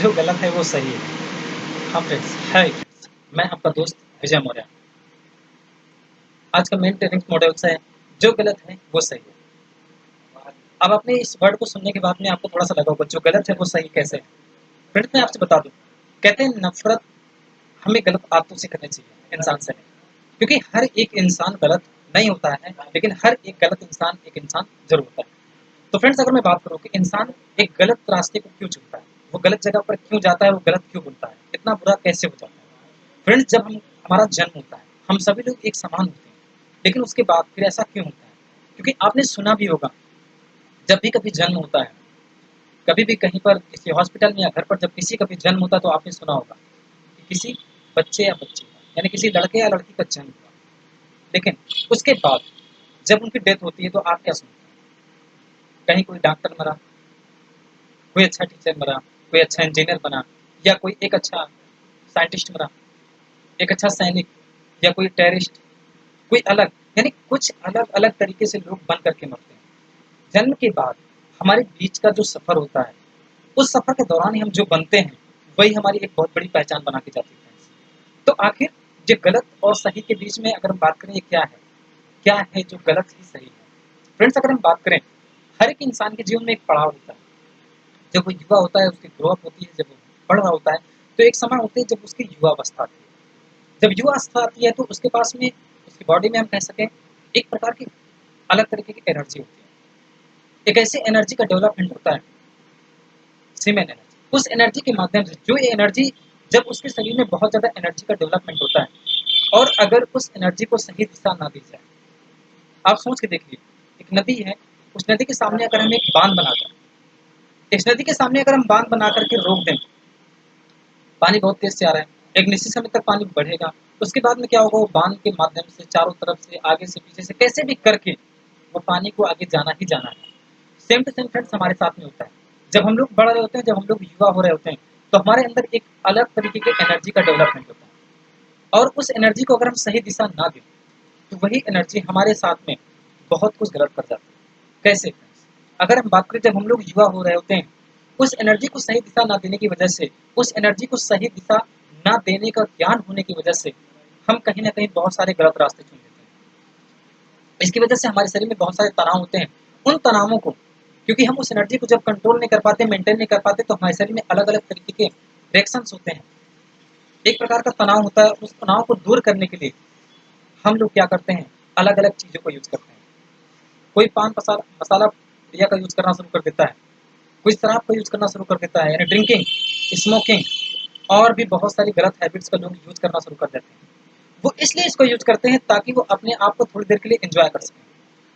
जो गलत है वो सही है। हाँ फ्रेंड्स, हाय फ्रेंड्स, मैं आपका दोस्त विजय मौर्य। आज का मेन ट्रेनिंग मॉडल है जो गलत है वो सही है। अब आपने इस वर्ड को सुनने के बाद में आपको थोड़ा सा लगा होगा जो गलत है वो सही कैसे है। फ्रेंड्स मैं आपसे बता दूं, कहते हैं नफरत हमें गलत आदतों से करनी चाहिए इंसान से नहीं, क्योंकि हर एक इंसान गलत नहीं होता है, लेकिन हर एक गलत इंसान एक इंसान जरूर होता है। तो फ्रेंड्स अगर मैं बात करूँ कि इंसान एक गलत रास्ते को क्यों चुनता है, वो गलत जगह पर क्यों जाता है, वो गलत क्यों बोलता है, इतना बुरा कैसे हो जाता है। फ्रेंड्स जब हम हमारा जन्म होता है हम सभी लोग एक समान होते हैं, लेकिन उसके बाद फिर ऐसा क्यों होता है? क्योंकि आपने सुना भी होगा, जब भी कभी जन्म होता है, कभी भी कहीं पर किसी हॉस्पिटल में या घर पर जब किसी का भी जन्म होता है तो आपने सुना होगा कि किसी बच्चे या बच्ची का यानी किसी लड़के या लड़की का जन्म हुआ, लेकिन उसके बाद जब उनकी डेथ होती है तो आप क्या सुनते हैं? कहीं कोई डॉक्टर मरा, कोई अच्छा टीचर मरा, कोई अच्छा इंजीनियर बना, या कोई एक अच्छा साइंटिस्ट मरा, एक अच्छा सैनिक, या कोई टेररिस्ट, कोई अलग, यानी कुछ अलग अलग तरीके से लोग बन करके मरते हैं। जन्म के बाद हमारे बीच का जो सफर होता है, उस सफर के दौरान ही हम जो बनते हैं वही हमारी एक बहुत बड़ी पहचान बना के जाती है। तो आखिर ये गलत और सही के बीच में अगर हम बात करें, ये क्या है जो गलत ही सही है? फ्रेंड्स अगर हम बात करें, हर एक इंसान के जीवन में एक पड़ाव होता है। जब वो युवा होता है, उसकी ग्रो अप होती है, जब वो बढ़ रहा होता है, तो एक समय होती है जब उसकी युवा अवस्था आती है। जब युवा अवस्था आती है तो उसके पास में, उसकी बॉडी में हम कह सकें, एक प्रकार की अलग तरीके की एनर्जी होती है। एक ऐसी एनर्जी का डेवलपमेंट होता है, सीमेन एनर्जी। उस एनर्जी के माध्यम से जो ये एनर्जी, जब उसके शरीर में बहुत ज़्यादा एनर्जी का डेवलपमेंट होता है और अगर उस एनर्जी को सही दिशा ना दी जाए, आप सोच के देखिए, एक नदी है, उस नदी के सामने अगर हम एक बांध बनाकर, इस नदी के सामने अगर हम बांध बना करके रोक दें, पानी बहुत तेज से आ रहा है, एक निश्चित समय तक पानी बढ़ेगा, उसके बाद में क्या होगा, वो बांध के माध्यम से चारों तरफ से आगे से पीछे से कैसे भी करके वो पानी को आगे जाना ही जाना है। सेम टू सेम फ्रेंड्स हमारे साथ में होता है। जब हम लोग बढ़ रहे होते हैं, जब हम लोग युवा हो रहे होते हैं, तो हमारे अंदर एक अलग तरीके की एनर्जी का डेवलपमेंट होता है, और उस एनर्जी को अगर हम सही दिशा ना दें तो वही एनर्जी हमारे साथ में बहुत कुछ गलत कर जाती है। कैसे फ्रेंड्स? अगर हम बात करें, जब हम लोग युवा हो रहे होते हैं, उस एनर्जी को सही दिशा ना देने की वजह से, उस एनर्जी को सही दिशा ना देने का ज्ञान होने की वजह से हम कहीं ना कहीं बहुत सारे गलत रास्ते चुन लेते हैं। इसकी वजह से हमारे शरीर में बहुत सारे तनाव होते हैं। उन तनावों को, क्योंकि हम उस एनर्जी को जब कंट्रोल नहीं कर पाते, मेंटेन नहीं कर पाते, तो हमारे शरीर में अलग अलग तरीके के रिएक्शंस होते हैं। एक प्रकार का तनाव होता है, उस तनाव को दूर करने के लिए हम लोग क्या करते हैं, अलग अलग चीज़ों को यूज करते हैं। कोई पान मसाला क्रिया का यूज करना शुरू कर देता है, कोई शराब का यूज करना शुरू कर देता है, यानी ड्रिंकिंग, स्मोकिंग, और भी बहुत सारी गलत हैबिट्स का लोग यूज करना शुरू कर देते हैं। वो इसलिए इसको यूज करते हैं ताकि वो अपने आप को थोड़ी देर के लिए एंजॉय कर सकें।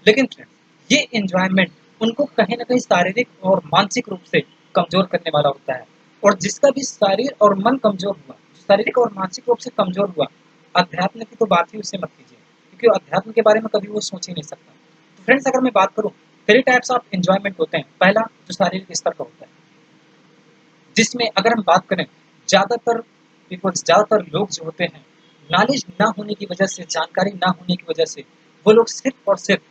लेकिन फ्रेंड्स ये एंजॉयमेंट उनको कहीं ना कहीं शारीरिक और मानसिक रूप से कमजोर करने वाला होता है। और जिसका भी शरीर और मन कमजोर हुआ, शारीरिक और मानसिक रूप से कमजोर हुआ, अध्यात्म की तो बात ही उससे मत कीजिए, क्योंकि अध्यात्म के बारे में कभी वो सोच ही नहीं सकता। तो फ्रेंड्स अगर मैं बात करूँ, थ्री टाइप्स ऑफ एंजॉयमेंट होते हैं। पहला जो शारीरिक स्तर का होता है, जिसमें अगर हम बात करें, ज़्यादातर ज़्यादातर लोग जो होते हैं, नॉलेज ना होने की वजह से, जानकारी ना होने की वजह से, वो लोग सिर्फ और सिर्फ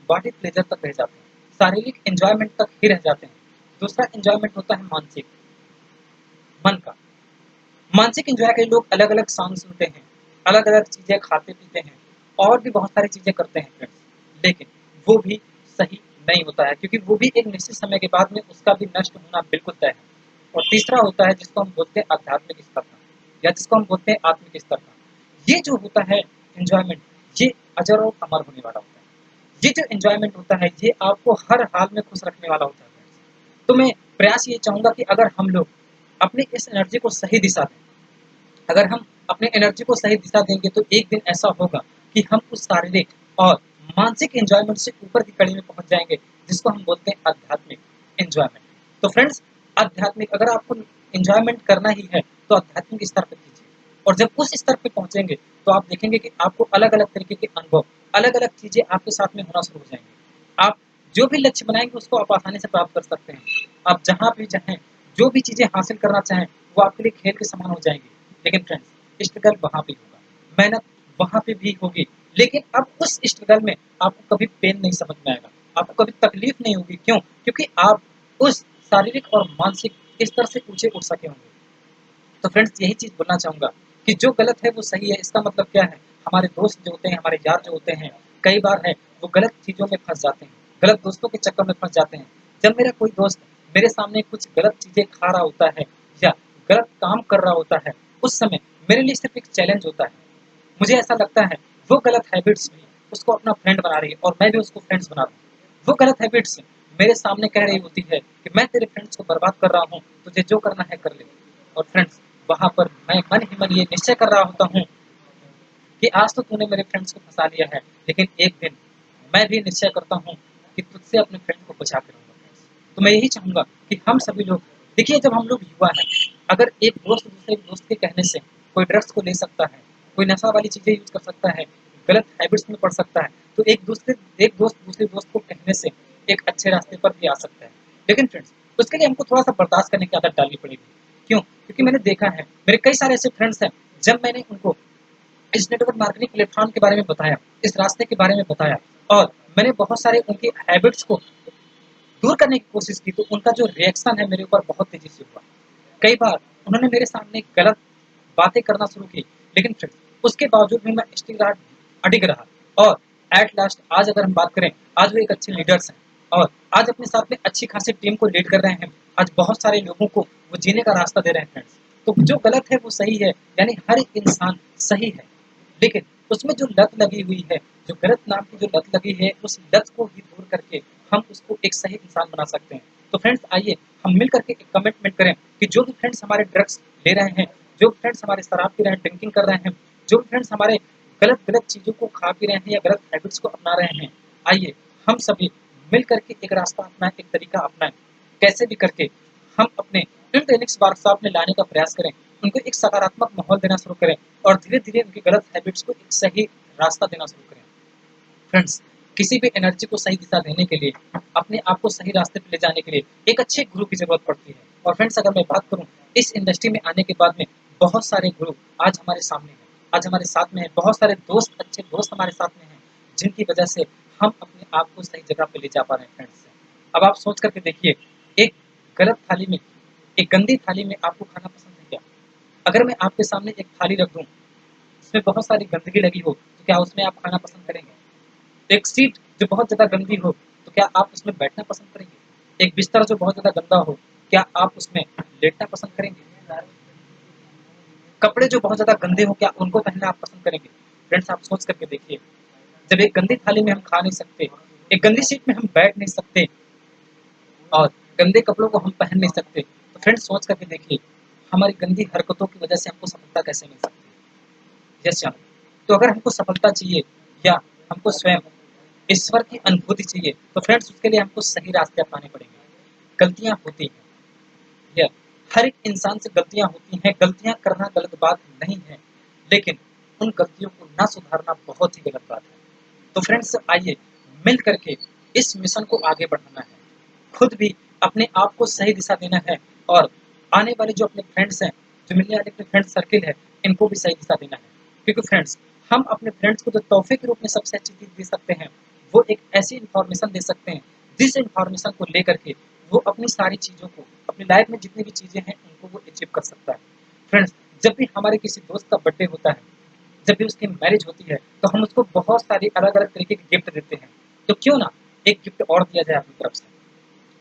बॉडी प्लेजर तक रह जाते हैं, शारीरिक एंजॉयमेंट तक ही रह जाते हैं। दूसरा एंजॉयमेंट होता है मानसिक, मन का। मानसिक एंजॉय के लोग अलग अलग सॉन्ग सुनते हैं, अलग अलग चीज़ें खाते पीते हैं, और भी बहुत सारी चीज़ें करते हैं फ्रेंड्स, लेकिन वो भी सही नहीं होता है, क्योंकि वो भी एक निश्चित समय के बाद में उसका भी नष्ट होना बिल्कुल तय है। और तीसरा होता है जिसको हम बोलते हैं आध्यात्मिक स्तर का, या जिसको हम बोलते हैं आत्मिक स्तर का। ये जो होता है एंजॉयमेंट, ये अजर और अमर होने वाला होता है। ये जो एंजॉयमेंट होता है, ये आपको हर हाल में खुश रखने वाला होता है फ्रेंड्स। तो मैं प्रयास ये चाहूँगा कि अगर हम लोग अपनी इस एनर्जी को सही दिशा दें, अगर हम अपने एनर्जी को सही दिशा देंगे, तो एक दिन ऐसा होगा कि हम उस शारीरिक और मानसिक एंजॉयमेंट से ऊपर की कड़ी में पहुंच जाएंगे, जिसको हम बोलते हैं आध्यात्मिक एंजॉयमेंट। तो फ्रेंड्स आध्यात्मिक, अगर आपको एंजॉयमेंट करना ही है तो आध्यात्मिक स्तर पर कीजिए, और जब उस स्तर पर पहुंचेंगे तो आप देखेंगे कि आपको अलग अलग तरीके के अनुभव, अलग अलग चीजें आपके साथ में होना शुरू हो जाएंगी। आप जो भी लक्ष्य बनाएंगे उसको आप आसानी से प्राप्त कर सकते हैं। आप जहाँ भी चाहें, जो भी चीजें हासिल करना चाहें, वो आपके लिए खेल के समान हो जाएंगी। लेकिन फ्रेंड्स स्ट्रगल वहाँ भी होगा, मेहनत वहाँ पे भी होगी, लेकिन अब उस स्ट्रगल में आपको कभी पेन नहीं समझ में आएगा, आपको कभी तकलीफ नहीं होगी। क्यों? क्योंकि आप उस शारीरिक और मानसिक स्तर से ऊंचे उठ सके होंगे। तो फ्रेंड्स यही चीज़ बोलना चाहूँगा कि जो गलत है वो सही है। इसका मतलब क्या है, हमारे दोस्त जो होते हैं, हमारे यार जो होते हैं, कई बार है वो गलत चीज़ों में फँस जाते हैं, गलत दोस्तों के चक्कर में फँस जाते हैं। जब मेरा कोई दोस्त मेरे सामने कुछ गलत चीज़ें खा रहा होता है या गलत काम कर रहा होता है, उस समय मेरे लिए सिर्फ़ एक चैलेंज होता है। मुझे ऐसा लगता है वो गलत हैबिट्स भी उसको अपना फ्रेंड बना रही है और मैं भी उसको फ्रेंड्स बना रहा हूँ। वो गलत हैबिट्स मेरे सामने कह रही होती है कि मैं तेरे फ्रेंड्स को बर्बाद कर रहा हूँ, तुझे जो करना है कर ले। और फ्रेंड्स वहाँ पर मैं मन ही मन ये निश्चय कर रहा होता हूँ कि आज तो तूने मेरे फ्रेंड्स को फँसा लिया है, लेकिन एक दिन मैं भी निश्चय करता हूँ कि तुझसे अपने फ्रेंड को बचा के रहूँगा फ्रेंड्स। तो मैं यही चाहूँगा कि हम सभी लोग देखिए जब हम लोग युवा हैं, अगर एक दोस्त दूसरे दोस्त के कहने से कोई ड्रग्स को ले सकता है, कोई नशा वाली चीज़ें यूज़ कर सकता है, गलत हैबिट्स में पड़ सकता है, तो एक दोस्त दूसरे दोस्त को कहने से एक अच्छे रास्ते पर भी आ सकता है। लेकिन फ्रेंड्स उसके लिए हमको थोड़ा-सा बर्दाश्त करने की आदत डालनी पड़ेगी। क्यों? क्योंकि मैंने देखा है, मेरे कई सारे ऐसे फ्रेंड्स हैं, जब मैंने उनको इस नेटवर्क मार्केटिंग प्लेटफ़ॉर्म के बारे में बताया, इस रास्ते के बारे में बताया और मैंने बहुत सारे उनके हैबिट्स को दूर करने की कोशिश की, तो उनका जो रिएक्शन है मेरे ऊपर बहुत तेज़ी से हुआ। कई बार उन्होंने मेरे सामने गलत बातें करना शुरू की, लेकिन फिर उसके बावजूद भी मैं स्टिल रहा, अडिग रहा और एट लास्ट आज अगर हम बात करें, आज वो एक अच्छे लीडर्स हैं और आज अपने साथ में अच्छी खासी टीम को लीड कर रहे हैं। आज बहुत सारे लोगों को वो जीने का रास्ता दे रहे हैं फ्रेंड्स। तो जो गलत है वो सही है, यानी हर एक इंसान सही है, लेकिन उसमें जो लत लगी हुई है, जो गलत नाम की जो लत लगी है, उस लत को ही दूर करके हम उसको एक सही इंसान बना सकते हैं। तो फ्रेंड्स आइए हम मिल करके एक कमिटमेंट करें कि जो भी फ्रेंड्स हमारे ड्रग्स ले रहे हैं, जो भी फ्रेंड्स हमारे शराब पी रहे हैं, ड्रिंकिंग कर रहे हैं, जो भी फ्रेंड्स हमारे गलत-गलत चीज़ों को खा पी रहे हैं या गलत हैबिट्स को अपना रहे हैं, आइए हम सभी मिल करके एक रास्ता अपनाएँ, एक तरीका अपनाएँ। कैसे भी करके हम अपने इन ट्रेनिक्स वर्कशॉप में लाने का प्रयास करें, उनको एक सकारात्मक माहौल देना शुरू करें और धीरे-धीरे उनकी गलत हैबिट्स को एक सही रास्ता देना शुरू करें। फ्रेंड्स किसी भी एनर्जी को सही दिशा देने के लिए, अपने आप को सही रास्ते पे ले जाने के लिए एक अच्छे गुरु की ज़रूरत पड़ती है। और फ्रेंड्स अगर मैं बात करूँ, इस इंडस्ट्री में आने के बाद में बहुत सारे गुरु आज हमारे सामने हैं, आज हमारे साथ में हैं, बहुत सारे दोस्त, अच्छे दोस्त हमारे साथ में हैं, जिनकी वजह से हम अपने आप को सही जगह पे ले जा पा रहे हैं फ्रेंड्स। अब आप सोच करके देखिए, एक गलत थाली में, एक गंदी थाली में आपको खाना पसंद है क्या? अगर मैं आपके सामने एक थाली रख दूँ, उसमें बहुत सारी गंदगी लगी हो, तो क्या उसमें आप खाना पसंद करेंगे? एक सीट जो बहुत ज़्यादा गंदी हो, तो क्या आप उसमें बैठना पसंद करेंगे? एक बिस्तर जो बहुत ज़्यादा गंदा हो, क्या आप उसमें लेटना पसंद करेंगे? कपड़े जो बहुत ज़्यादा गंदे हो, क्या उनको पहनना आप पसंद करेंगे? फ्रेंड्स आप सोच करके देखिए, जब एक गंदी थाली में हम खा नहीं सकते, एक गंदी सीट में हम बैठ नहीं सकते और गंदे कपड़ों को हम पहन नहीं सकते, तो फ्रेंड्स सोच करके देखिए, हमारी गंदी हरकतों की वजह से हमको सफलता कैसे मिल सकती है? यस या नो? तो अगर हमको सफलता चाहिए या हमको स्वयं ईश्वर की अनुभूति चाहिए, तो फ्रेंड्स उसके लिए हमको सही रास्ते अपनाने पड़ेंगे। गलतियाँ होती हैं, या हर एक इंसान से गलतियाँ होती हैं, गलतियाँ करना गलत बात नहीं है, लेकिन उन गलतियों को ना सुधारना बहुत ही गलत बात है। तो फ्रेंड्स आइए मिल करके इस मिशन को आगे बढ़ाना है, खुद भी अपने आप को सही दिशा देना है और आने वाले जो अपने फ्रेंड्स हैं, जो मिलने वाले अपने फ्रेंड सर्किल है, इनको भी सही दिशा देना है। क्योंकि फ्रेंड्स हम अपने फ्रेंड्स को जो तोहफे के रूप में सबसे अच्छी चीज़ दे सकते हैं, वो एक ऐसी इन्फॉर्मेशन दे सकते हैं, जिस इन्फॉर्मेशन को लेकर के वो अपनी सारी चीज़ों को, अपनी लाइफ में जितनी भी चीज़ें हैं, उनको वो अचीव कर सकता है। फ्रेंड्स जब भी हमारे किसी दोस्त का बर्थडे होता है, जब भी उसकी मैरिज होती है, तो हम उसको बहुत सारी अलग-अलग तरीके के गिफ्ट देते हैं। तो क्यों ना एक गिफ्ट और दिया जाए अपनी तरफ से,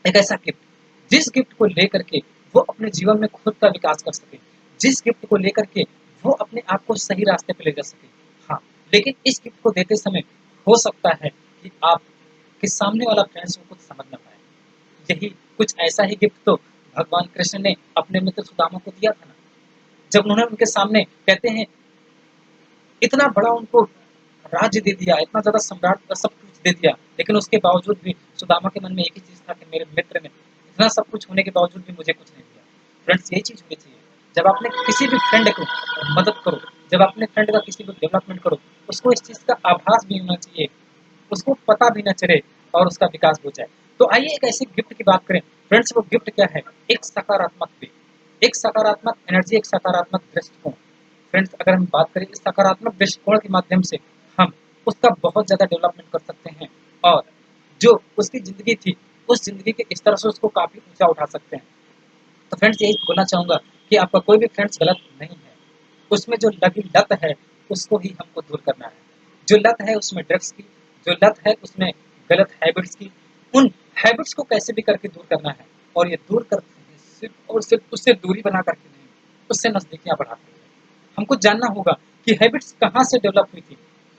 एक ऐसा गिफ्ट, जिस गिफ्ट को लेकर के वो अपने जीवन में खुद का विकास कर सके, जिस गिफ्ट को लेकर के वो अपने आप को सही रास्ते पे ले जा सके। हाँ, लेकिन इस गिफ्ट को देते समय हो सकता है कि आपके सामने वाला फ्रेंड्स वो कुछ समझ ना पाए। यही कुछ ऐसा ही गिफ्ट तो भगवान कृष्ण ने अपने मित्र सुदामा को दिया था ना। जब उन्होंने उनके सामने कहते हैं इतना बड़ा उनको राज्य दे दिया, इतना ज़्यादा सम्राट का सब कुछ दे दिया, लेकिन उसके बावजूद भी सुदामा के मन में एक ही चीज़ था कि मेरे मित्र ने इतना सब कुछ होने के बावजूद भी मुझे कुछ नहीं दिया। फ्रेंड्स यही चीज़ होनी चाहिए। जब आपने किसी भी फ्रेंड को मदद करो, जब अपने फ्रेंड का किसी को डेवलपमेंट करो, उसको इस चीज़ का आभास भी होना चाहिए, उसको पता भी ना चले और उसका विकास हो जाए। तो आइए एक ऐसे गिफ्ट की बात करें। फ्रेंड्स वो गिफ्ट क्या है? एक सकारात्मक वे, एक सकारात्मक एनर्जी, एक सकारात्मक दृष्टिकोण। फ्रेंड्स अगर हम बात करें इस सकारात्मक दृष्टिकोण के माध्यम से हम उसका बहुत ज़्यादा डेवलपमेंट कर सकते हैं और जो उसकी ज़िंदगी थी उस ज़िंदगी के इस तरह से उसको काफ़ी ऊँचा उठा सकते हैं। तो फ्रेंड्स यही बोलना चाहूँगा कि आपका कोई भी फ्रेंड्स गलत नहीं है। उसमें जो लगी लत है, उसको ही हमको दूर करना है। जो लत है उसमें ड्रग्स की, जो लत है उसमें गलत हैबिट्स की, उन हैबिट्स को कैसे भी करके दूर करना है और ये दूर कर सिर्फ़ और सिर्फ़ उससे दूरी बना कर के नहीं, उससे नज़दीकियाँ बढ़ाते हुए। हमको जानना होगा कि हैबिट्स कहाँ से डेवलप हुई थी,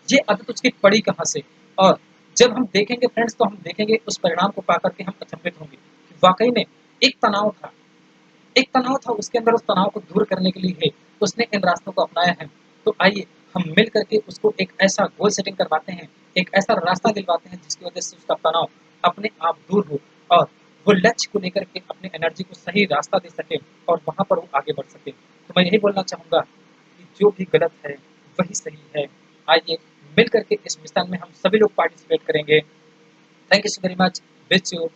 ये आदत उसकी पड़ी कहाँ से और जब हम देखेंगे फ्रेंड्स तो हम देखेंगे उस परिणाम को पाकर के हम अचंभित होंगे कि वाक़ई में एक तनाव था, एक तनाव था उसके अंदर उस तनाव को दूर करने के लिए उसने इन रास्तों को अपनाया है। तो आइए हम मिल करके उसको एक ऐसा गोल सेटिंग करवाते हैं, एक ऐसा रास्ता दिलवाते हैं जिसकी वजह से उसका तनाव अपने आप दूर हो और वो लक्ष्य को लेकर के अपनी एनर्जी को सही रास्ता दे सके और वहाँ पर वो आगे बढ़ सके। तो मैं यही बोलना चाहूँगा कि जो भी गलत है वही सही है। आइए मिल करके इस मिशन में हम सभी लोग पार्टिसिपेट करेंगे। Thank you so very much. Wish you